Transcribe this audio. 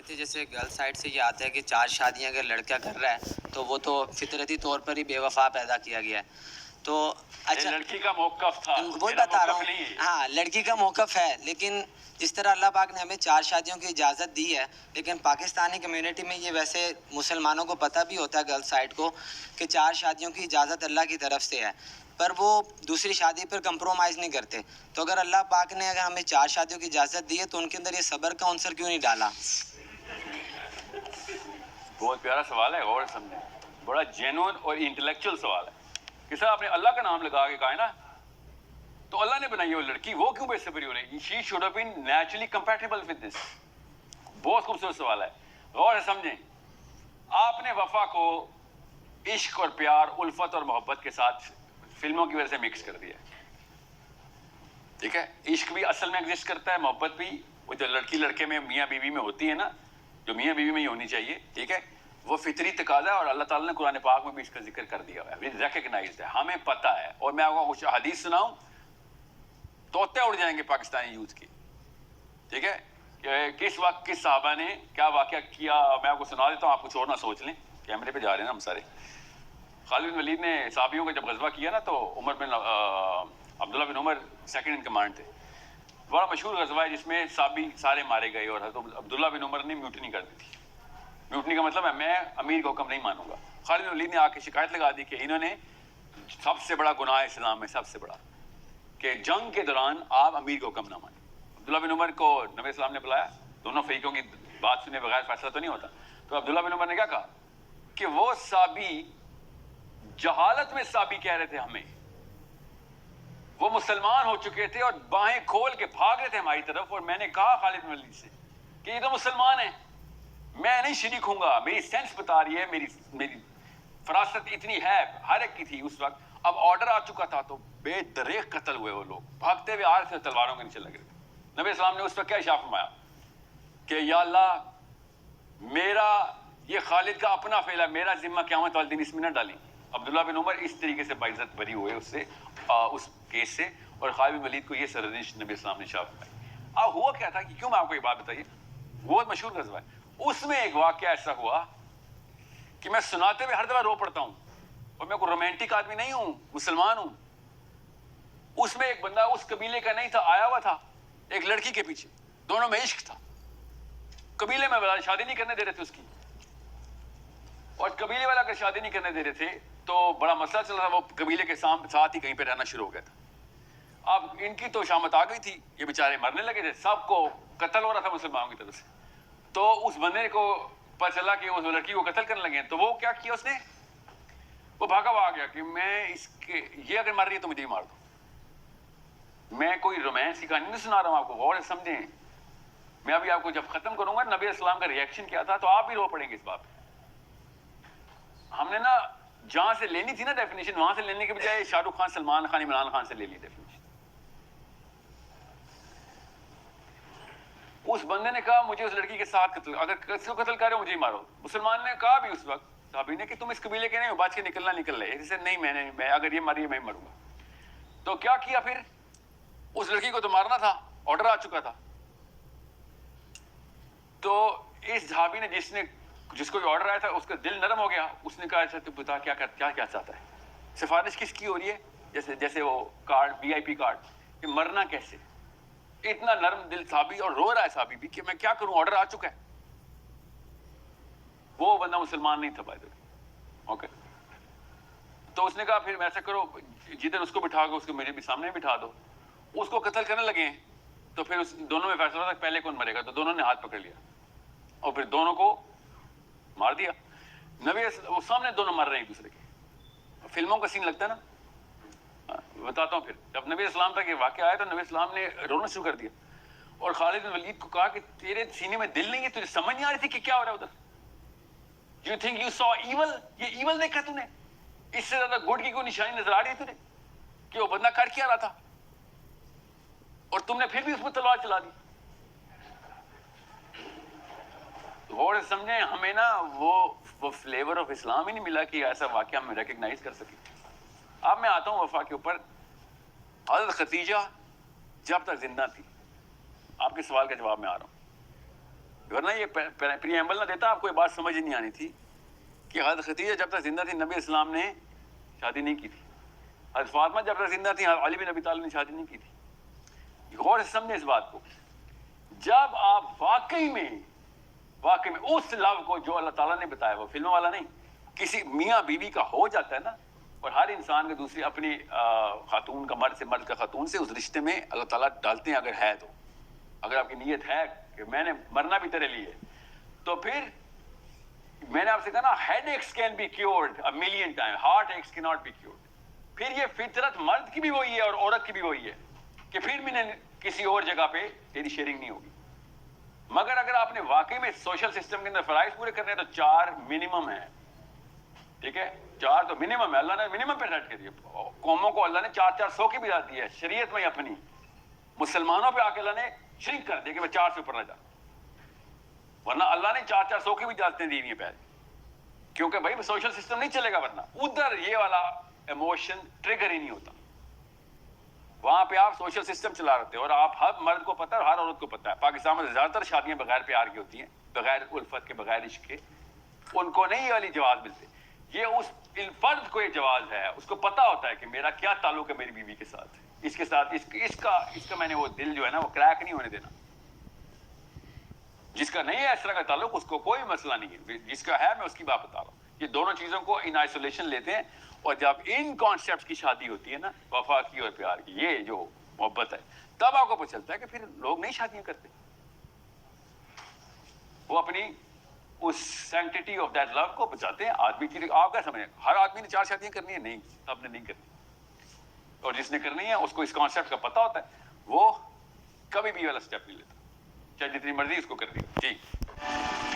تھے جیسے girl side سے یہ آتا ہے کہ 4 شادیاں اگر لڑکا کر رہا ہے تو وہ تو فطرتی طور پر ہی بے وفا پیدا کیا گیا ہے. تو اچھا لڑکی کا موقف تھا, وہی بتا رہا ہوں. ہاں لڑکی کا موقف ہے, لیکن جس طرح اللہ پاک نے ہمیں 4 شادیوں کی اجازت دی ہے, لیکن پاکستانی کمیونٹی میں یہ ویسے مسلمانوں کو پتہ بھی ہوتا ہے گرل سائڈ کو کہ 4 شادیوں کی اجازت اللہ کی طرف سے ہے, پر وہ دوسری شادی پر کمپرومائز نہیں کرتے. تو اگر اللہ پاک نے اگر ہمیں 4 شادیوں کی اجازت دی ہے تو ان کے اندر یہ صبر کا عنصر کیوں نہیں ڈالا؟ بہت پیارا سوال ہے, غور سے سمجھیں, بڑا جینوئن اور انٹلیکچوئل سوال ہے. کہ صاحب آپ نے اللہ کا نام لگا کے کہا ہے نا, تو اللہ نے بنائی ہے وہ لڑکی, وہ کیوں بے صبری ہو رہی؟ She should have been naturally compatible with this. بہت خوبصورت سوال ہے, غور سے سمجھیں. آپ نے وفا کو عشق اور پیار, الفت اور محبت کے ساتھ فلموں کی وجہ سے مکس کر دیا. ٹھیک ہے, عشق بھی اصل میں ایگزسٹ کرتا ہے, محبت بھی. وہ جو لڑکی لڑکے میں میاں بیوی میں ہوتی ہے نا, جو میاں بیوی میں ہی ہونی چاہیے, ٹھیک ہے, وہ فطری تقاضا ہے, اور اللہ تعالیٰ نے قرآن پاک میں بھی اس کا ذکر کر دیا ہوا ہے, ریکگنائزڈ ہے, ہمیں پتہ ہے. اور میں آپ کو کچھ حدیث سناؤں, طوطے اڑ جائیں گے پاکستانی یوتھ کے. ٹھیک ہے, کہ کس وقت کس صحابہ نے کیا واقعہ کیا, میں آپ کو سنا دیتا ہوں, آپ کچھ اور نہ سوچ لیں. کیمرے پہ جا رہے ہیں نا ہم سارے. خالد بن ولید نے صحابیوں کا جب غزوہ کیا نا, تو عبداللہ بن عمر سیکنڈ ان کمانڈ تھے. بڑا مشہور غزوہ ہے جس میں صحابی سارے مارے گئے, اور حضرت عبداللہ بن عمر نے میوٹنی کر دی تھی. میوٹنی کا مطلب ہے میں امیر کا حکم نہیں مانوں گا. خالد بن ولید نے آ کے شکایت لگا دی کہ انہوں نے سب سے بڑا گناہ اسلام میں, سب سے بڑا, کہ جنگ کے دوران آپ امیر کا حکم نہ مانیں. عبداللہ بن عمر کو نبی اسلام نے بلایا, دونوں فریقوں کی بات سنے بغیر فیصلہ تو نہیں ہوتا. تو عبداللہ بن عمر نے کیا کہا کہ وہ صحابی جہالت میں صحابی کہہ رہے تھے ہمیں, وہ مسلمان ہو چکے تھے اور باہیں کھول کے بھاگ رہے تھے ہماری طرف, اور میں نے کہا خالد بن ولید سے کہ یہ تو مسلمان ہیں, میں نہیں شریک ہوں گا. میری سینس بتا رہی ہے, میری فراست اتنی ہے, ہر ایک کی تھی اس وقت. اب آرڈر آ چکا تھا, تو بے دریغ قتل ہوئے وہ لوگ, بھاگتے ہوئے آ رہے تھے, تلواروں کے نیچے لگ رہے تھے. نبی اسلام نے اس وقت کیا ارشاد فرمایا کہ یا اللہ, میرا یہ خالد کا اپنا فعل ہے, میرا ذمہ قیامت والے دن اس میں نہ ڈالیں. عبداللہ بن عمر اس طریقے سے باعزت بری ہوئے اس سے, اس کیس سے, اور خالد بن ولید کو یہ سرزنش نبی اسلام نے ارشاد فرمائی. اب ہوا کیا تھا کہ کیوں میں آپ کو یہ بات بتائیے, بہت مشہور غزوہ ہے. اس میں ایک واقعہ ایسا ہوا کہ میں سناتے ہوئے ہر دفعہ رو پڑتا ہوں, اور میں کوئی رومانٹک آدمی نہیں ہوں, مسلمان ہوں. اس میں ایک بندہ اس قبیلے کا نہیں تھا, آیا ہوا تھا ایک لڑکی کے پیچھے, دونوں میں عشق تھا. قبیلے میں شادی نہیں کرنے دے رہے تھے اس کی, اور قبیلے والا اگر شادی نہیں کرنے دے رہے تھے تو بڑا مسئلہ چل رہا تھا. وہ قبیلے کے ساتھ ہی کہیں پہ رہنا شروع ہو گیا تھا. اب ان کی تو شامت آ گئی تھی, یہ بیچارے مرنے لگے تھے, سب کو قتل ہو رہا تھا مسلمانوں کی طرف سے. تو اس بندے کو پتہ چلا کہ اس لڑکی کو قتل کرنے لگے, تو وہ کیا کیا اس نے, وہ بھاگا ہوا آ گیا کہ میں اس کے, یہ اگر مر رہی ہے تو مجھے ہی مار دو. میں کوئی رومانس کی کہانی نہیں سنا رہا ہوں آپ کو, غور سے سمجھیں. میں ابھی آپ کو جب ختم کروں گا نبی اسلام کا ریئیکشن کیا تھا, تو آپ بھی رو پڑیں گے اس بات پہ. ہم نے نا جہاں سے لینی تھی نا ڈیفینیشن, وہاں سے لینے کے بجائے شاہ رخ خان, سلمان خان, عمران خان سے لے لی ڈیفینیشن. اس بندے نے کہا مجھے اس لڑکی کے ساتھ قتل, اگر کسی کو قتل کرے مجھے ہی مارو. مسلمان نے کہا بھی اس وقت صحابی نے کہ تم اس قبیلے کے نہیں ہو, بچ کے نکلنا نکل رہے. جیسے نہیں, میں اگر یہ مری میں مروں گا. تو کیا کیا پھر, اس لڑکی کو تو مارنا تھا, آرڈر آ چکا تھا. تو اس صحابی نے جس کو آرڈر آیا تھا, اس کا دل نرم ہو گیا. اس نے کہا اچھا تو بتا کیا چاہتا ہے, سفارش کس کی ہو رہی ہے, جیسے وہ کارڈ, VIP کارڈ, کہ مرنا کیسے. اتنا نرم دل صحابی, اور رو رہا ہے صحابی بھی کہ میں کیا کروں, آرڈر آ چکا ہے. وہ بندہ مسلمان نہیں تھا بائی دا وے, اوکے. تو اس نے کہا پھر ایسا کرو, جدھر اس کو بٹھا کے اس کو میرے بھی سامنے بٹھا دو. اس کو قتل کرنے لگے ہیں, تو پھر اس دونوں میں فیصلہ تھا پہلے کون مرے گا. تو دونوں نے ہاتھ پکڑ لیا اور پھر دونوں کو مار دیا. نبی وہ سامنے دونوں مر رہے ہیں ایک دوسرے کے. فلموں کا سین لگتا ہے نا, بتاتا ہوں. پھر جب نبی اسلام تک یہ واقعہ آیا تو نبی اسلام نے رونا شروع کر دیا, اور خالد بن ولید کو کہا کہ تیرے سینے میں دل نہیں ہے, تجھے سمجھ نہیں آ رہی تھی کہ کیا ہو رہا ہے ادھر. You think you so evil, یہ ایول دیکھا تو نے, اس سے زیادہ گڈ کی کوئی نشانی نظر آ رہی ہے تجھے کہ وہ بندہ کر کیا رہا تھا, اور تم نے پھر بھی اس پر تلوار چلا دی. غور سے سمجھیں, ہمیں نا وہ فلیور آف اسلام ہی نہیں ملا کہ ایسا واقعہ ہم ریکگنائز کر سکیں. اب میں آتا ہوں وفا کے اوپر. حضرت خدیجہ جب تک زندہ تھی, آپ کے سوال کا جواب میں آ رہا ہوں, ورنہ یہ پریمبل نہ دیتا آپ کو یہ بات سمجھ ہی نہیں آنی تھی کہ حضرت خدیجہ جب تک زندہ تھی نبی اسلام نے شادی نہیں کی تھی، حضرت فاطمہ جب تک زندہ تھی علی بن ابی طالب نے شادی نہیں کی تھی. غور سے سمجھیں اس بات کو. جب آپ واقعی میں اس لو کو جو اللہ تعالیٰ نے بتایا، وہ فلموں والا نہیں، کسی میاں بیوی کا ہو جاتا ہے نا، اور ہر انسان کے دوسری اپنی خاتون کا مرد سے، مرد کا خاتون سے، اس رشتے میں اللہ تعالیٰ ڈالتے ہیں اگر ہے تو. اگر آپ کی نیت ہے کہ میں نے مرنا بھی تیرے لیے، تو پھر میں نے آپ سے کہا نا headaches can be cured a million times, heartaches cannot be cured. پھر یہ فطرت مرد کی بھی وہی ہے اور عورت کی بھی وہی ہے کہ پھر میں نے کسی اور جگہ پہ تیری شیئرنگ نہیں ہوگی. مگر اگر آپ نے واقعی میں سوشل سسٹم کے اندر فرائض پورے کرنے ہیں تو 4 منیمم ہیں. ٹھیک ہے، 4 تو منیمم ہے. اللہ نے منیمم پہ سیٹ کر دیا. قوموں کو اللہ نے 400 کی بھی دات دی ہے شریعت میں اپنی. مسلمانوں پہ آ کے اللہ نے شرک کر دیا کہ میں 4 سے اوپر نہ جاؤں. ورنہ اللہ نے 400 کی بھی اجازتیں دی ہوئی ہیں پہلے، کیونکہ بھائی سوشل سسٹم نہیں چلے گا ورنہ ادھر یہ والا ایموشن ٹریگر ہی نہیں ہوتا. وہاں پہ آپ سوشل سسٹم چلا رہتے ہیں اور آپ ہر مرد کو پتہ ہے اور ہر عورت کو پتہ ہے. پاکستان میں زیادہ تر شادیاں بغیر پیار کی ہوتی ہیں، بغیر الفت کے، بغیر عشق کے. ان کو نہیں یہ والی جواز ملتے. یہ اس فرد کو یہ جواز ہے، اس کو پتہ ہوتا ہے کہ میرا کیا تعلق ہے میری بیوی کے ساتھ، اس کے ساتھ اس کا میں نے وہ دل جو ہے نا وہ کریک نہیں ہونے دینا. جس کا نہیں ہے اس طرح کا تعلق اس کو کوئی مسئلہ نہیں ہے، جس کا ہے میں اس کی بات بتا رہا ہوں. یہ دونوں چیزوں کو ان آئسولیشن لیتے ہیں. اور جب ان کانسیپٹس کی شادی ہوتی ہے نا، وفا کی اور پیار کی، یہ جو محبت ہے، تب آپ کو پتہ چلتا ہے کہ پھر لوگ نہیں شادیاں کرتے. وہ اپنی اس سینکٹیٹی آف دیٹ لو کو بچاتے ہیں. آدمی کی آپ کیا سمجھیں ہر آدمی نے 4 شادیاں کرنی ہے؟ نہیں، سب نے نہیں کرنی. اور جس نے کرنی ہے اس کو اس کانسیپٹ کا پتہ ہوتا ہے، وہ کبھی بھی والا اسٹیپ نہیں لیتا، چاہے جتنی مرضی اس کو کر دی. جی